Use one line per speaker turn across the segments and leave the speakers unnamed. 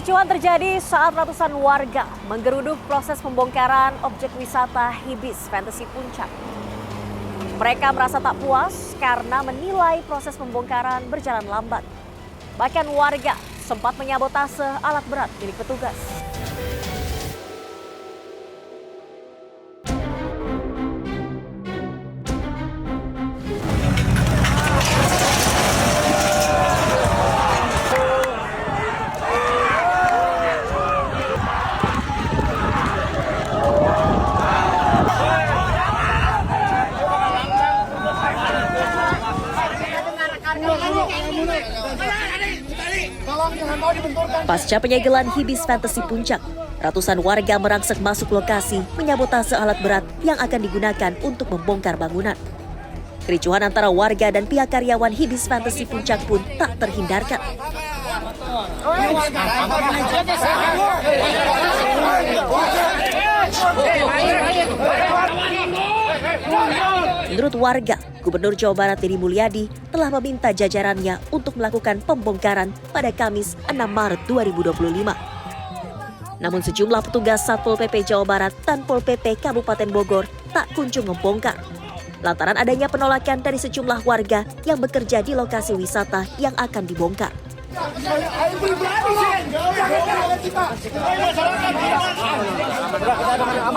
Kericuhan terjadi saat ratusan warga menggeruduk proses pembongkaran objek wisata Hibis Fantasy Puncak. Mereka merasa tak puas karena menilai proses pembongkaran berjalan lambat. Bahkan warga sempat menyabotase alat berat milik petugas. Pasca penyegelan Hibis Fantasy Puncak, ratusan warga merangsek masuk lokasi menyabotase alat berat yang akan digunakan untuk membongkar bangunan. Kericuhan antara warga dan pihak karyawan Hibis Fantasy Puncak pun tak terhindarkan. Menurut warga, Gubernur Jawa Barat Deddy Mulyadi telah meminta jajarannya untuk melakukan pembongkaran pada Kamis 6 Maret 2025. Namun sejumlah petugas Satpol PP Jawa Barat dan Pol PP Kabupaten Bogor tak kunjung membongkar, lantaran adanya penolakan dari sejumlah warga yang bekerja di lokasi wisata yang akan dibongkar.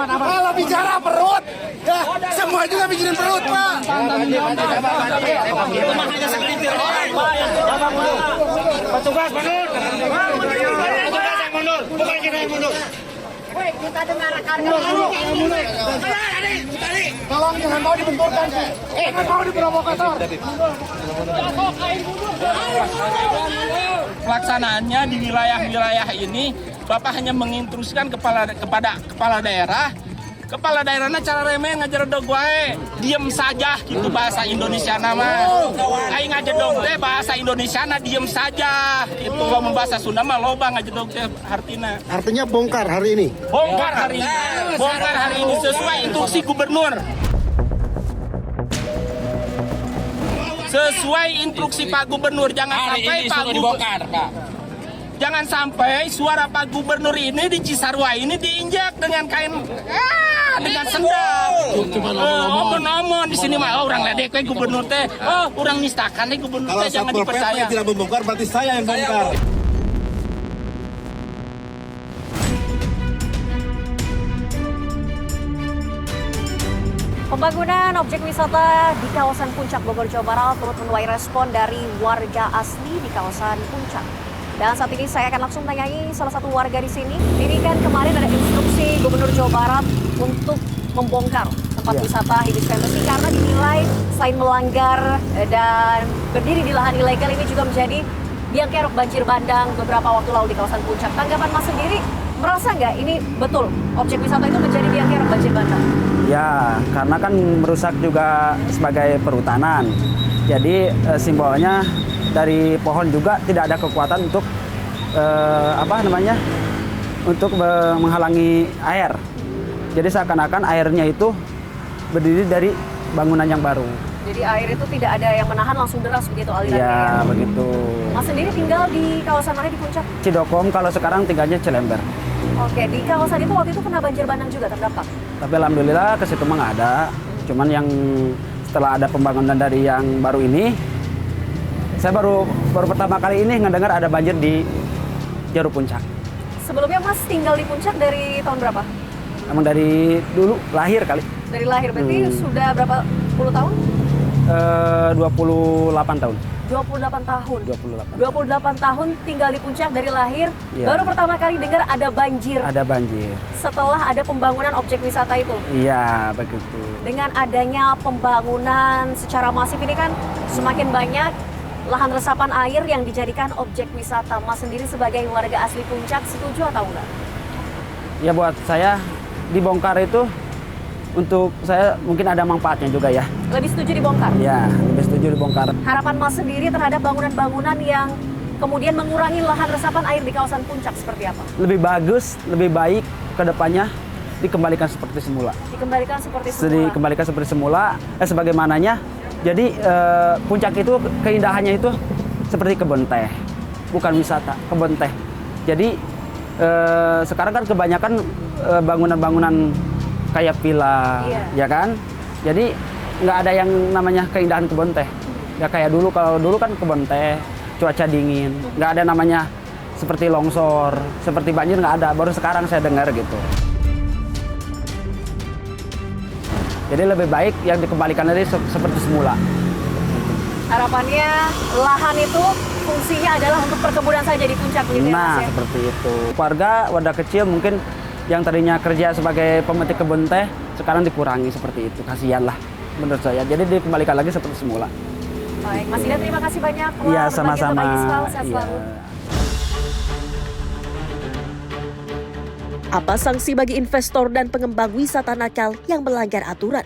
Kalau bicara perut, ya semua juga bikin perut, Pak. Petugas mundur. Petugas yang mundur, bukan kita yang mundur. Kita dengarkan tolong jangan mau dibenturkan, jangan mau diprovokator.
Pelaksanaannya di wilayah-wilayah ini, Bapak hanya menginstruksikan kepada kepala daerah. Kepala daerahnya cara remeh ngajar wae, diem saja gitu bahasa Indonesia nama. Aing ngajedog teh bahasa Indonesia na diem saja. Itu lo bahasa Sunda mah loba ngajedog teh artina.
Artinya bongkar hari ini.
Bongkar hari ini. Bongkar hari ini sesuai instruksi gubernur. Sesuai instruksi Pak Gubernur, jangan sampai Pak Gubernur. Jangan sampai suara Pak Gubernur ini di Cisarua ini diinjak dengan kain dengan sendal. Omong-omong di sini mah orang ledek we gubernur teh. Orang nistakan nih gubernur teh jangan dipercaya.
Kalau tidak membongkar berarti saya yang bongkar.
Pembangunan objek wisata di kawasan Puncak Bogor, Jawa Barat turut menuai respon dari warga asli di kawasan Puncak. Dan saat ini saya akan langsung tanyai salah satu warga di sini. Ini kan kemarin ada instruksi Gubernur Jawa Barat untuk membongkar tempat wisata Hibis Fantasy karena dinilai selain melanggar dan berdiri di lahan ilegal, ini juga menjadi biang kerok banjir bandang beberapa waktu lalu di kawasan Puncak. Tanggapan Mas sendiri, merasa nggak ini betul objek wisata itu menjadi biang kerok banjir bandang?
Ya, karena kan merusak juga sebagai perhutanan. Jadi simbolnya dari pohon juga tidak ada kekuatan untuk untuk menghalangi air. Jadi seakan-akan airnya itu berdiri dari bangunan yang baru.
Jadi air itu tidak ada yang menahan, langsung deras begitu alirannya.
Ya, begitu.
Mas sendiri tinggal di kawasan mana di Puncak?
Cidokom, kalau sekarang tinggalnya Cilember.
Oke, di kawasan itu waktu itu kena banjir bandang juga terdampak?
Tapi alhamdulillah ke situ mah nggak ada. Cuman yang setelah ada pembangunan dari yang baru ini, saya baru pertama kali ini ngedengar ada banjir di Jaru Puncak.
Sebelumnya Mas tinggal di Puncak dari tahun berapa?
Emang dari dulu lahir kali.
Dari lahir, berarti sudah berapa puluh tahun?
28 tahun.
28 tahun.
28.
28 tahun tinggal di Puncak dari lahir.
Iya.
Baru pertama kali dengar ada banjir.
Ada banjir.
Setelah ada pembangunan objek wisata itu.
Iya, begitu.
Dengan adanya pembangunan secara masif ini kan semakin banyak lahan resapan air yang dijadikan objek wisata. Mas sendiri sebagai warga asli Puncak setuju atau enggak?
Ya buat saya dibongkar itu untuk saya mungkin ada manfaatnya juga ya.
Lebih setuju dibongkar?
Ya, lebih setuju dibongkar.
Harapan Mas sendiri terhadap bangunan-bangunan yang kemudian mengurangi lahan resapan air di kawasan Puncak seperti apa?
Lebih bagus, lebih baik ke depannya dikembalikan seperti semula.
Dikembalikan seperti semula?
Dikembalikan seperti semula, sebagaimananya. Jadi Puncak itu keindahannya itu seperti kebun teh, bukan wisata, kebun teh. Jadi sekarang kan kebanyakan bangunan-bangunan kayak villa,
Iya.
ya kan? Jadi nggak ada yang namanya keindahan kebun teh. Ya kayak dulu, kalau dulu kan kebun teh, cuaca dingin, nggak ada namanya seperti longsor, seperti banjir nggak ada. Baru sekarang saya dengar gitu. Jadi lebih baik yang dikembalikan tadi seperti semula.
Harapannya lahan itu fungsinya adalah untuk perkebunan saja di puncak gitu ya,
Nah,
Mas ya?
seperti itu. Wadah kecil mungkin yang tadinya kerja sebagai pemetik kebun teh, sekarang dikurangi seperti itu. Kasihan lah menurut saya. Jadi dikembalikan lagi seperti semula.
Baik, Mas Ida terima kasih banyak. telah
Iya,
berbagi
sama-sama.
untuk Pagi Isfal. Sehat
Iya.
selalu.
Apa sanksi bagi investor dan pengembang wisata nakal yang melanggar aturan?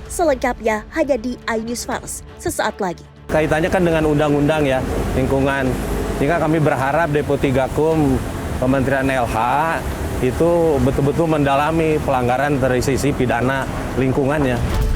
Selengkapnya hanya di iNews Files sesaat lagi.
Kaitannya kan dengan undang-undang ya, lingkungan. Sehingga kami berharap Deputi Gakum Kementerian LH itu betul-betul mendalami pelanggaran dari sisi pidana lingkungannya.